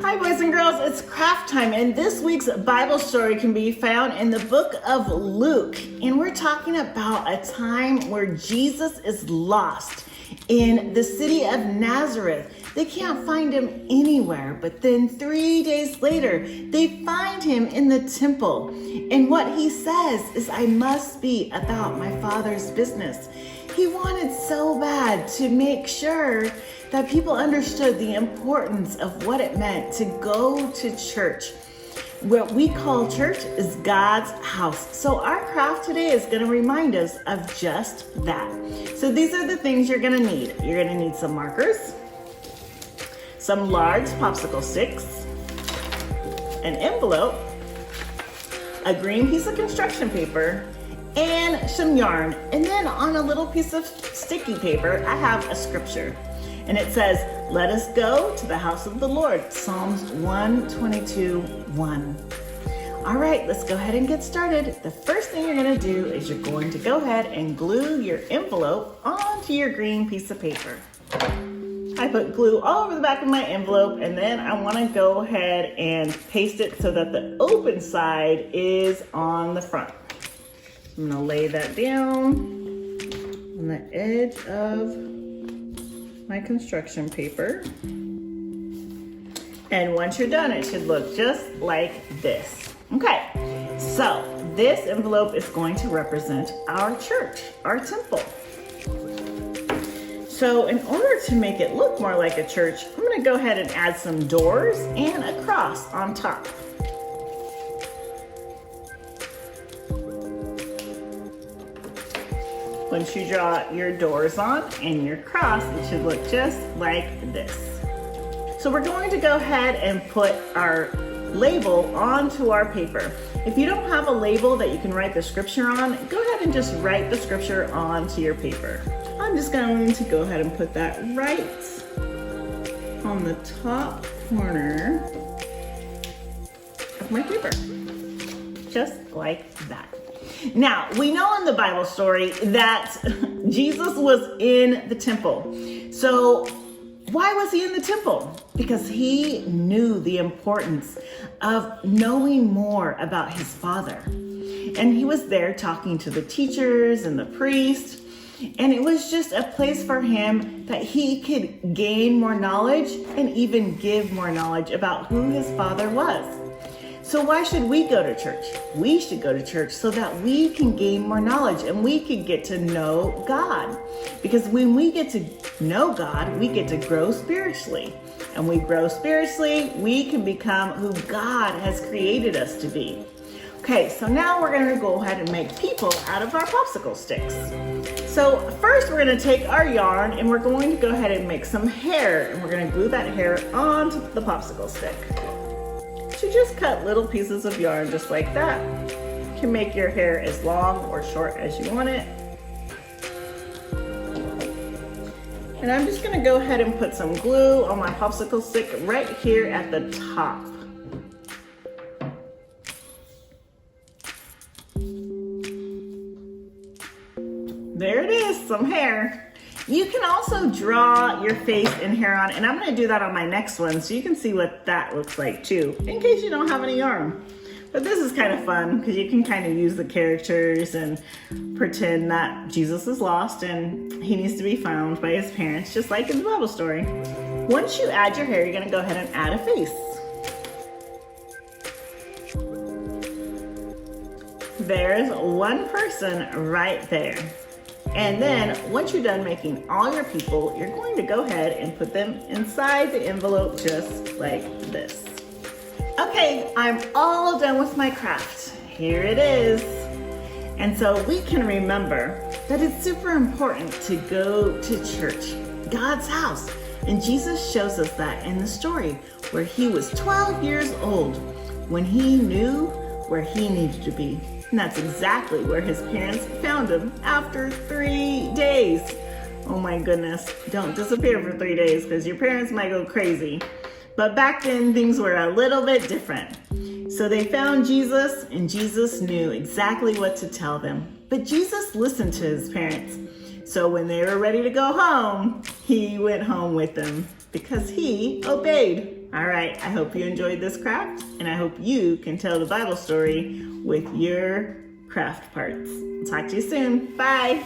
Hi boys and girls, it's craft time, and this week's Bible story can be found in the book of Luke. And we're talking about a time where Jesus is lost in the city of Nazareth. They can't find him anywhere, but then 3 days later, they find him in the temple. And what he says is, "I must be about my Father's business." He wanted so bad to make sure that people understood the importance of what it meant to go to church. What we call church is God's house. So our craft today is going to remind us of just that. So these are the things you're going to need. You're going to need some markers, some large popsicle sticks, an envelope, a green piece of construction paper, and some yarn. And then on a little piece of sticky paper, I have a scripture. And it says, "Let us go to the house of the Lord." Psalms 122:1. All right, let's go ahead and get started. The first thing you're going to do is you're going to go ahead and glue your envelope onto your green piece of paper. I put glue all over the back of my envelope, and then I want to go ahead and paste it so that the open side is on the front. I'm going to lay that down on the edge of my construction paper. And once you're done, it should look just like this. Okay, so this envelope is going to represent our church, our temple. So in order to make it look more like a church, I'm going to go ahead and add some doors and a cross on top. Once you draw your doors on and your cross, it should look just like this. So we're going to go ahead and put our label onto our paper. If you don't have a label that you can write the scripture on, go ahead and just write the scripture onto your paper. I'm just going to go ahead and put that right on the top corner of my paper, just like that. Now, we know in the Bible story that Jesus was in the temple. So why was he in the temple? Because he knew the importance of knowing more about his Father. And he was there talking to the teachers and the priests. And it was just a place for him that he could gain more knowledge and even give more knowledge about who his Father was. So why should we go to church? We should go to church so that we can gain more knowledge and we can get to know God. Because when we get to know God, we get to grow spiritually. And we grow spiritually, we can become who God has created us to be. Okay, so now we're going to go ahead and make people out of our popsicle sticks. So first we're going to take our yarn and we're going to go ahead and make some hair. And we're going to glue that hair onto the popsicle stick. So just cut little pieces of yarn just like that. You can make your hair as long or short as you want it. And I'm just gonna go ahead and put some glue on my popsicle stick right here at the top. There it is, some hair. You can also draw your face and hair on, and I'm going to do that on my next one so you can see what that looks like too, in case you don't have any yarn. But this is kind of fun because you can kind of use the characters and pretend that Jesus is lost and he needs to be found by his parents, just like in the Bible story. Once you add your hair, you're going to go ahead and add a face. There's one person right there. And then once you're done making all your people, you're going to go ahead and put them inside the envelope just like this. Okay, I'm all done with my craft. Here it is. And so we can remember that it's super important to go to church, God's house. And Jesus shows us that in the story where he was 12 years old when he knew where he needed to be. And that's exactly where his parents found him after 3 days. Oh my goodness, don't disappear for 3 days because your parents might go crazy. But back then things were a little bit different. So they found Jesus and Jesus knew exactly what to tell them. But Jesus listened to his parents. So when they were ready to go home, he went home with them because he obeyed. All right, I hope you enjoyed this craft, and I hope you can tell the Bible story with your craft parts. Talk to you soon. Bye.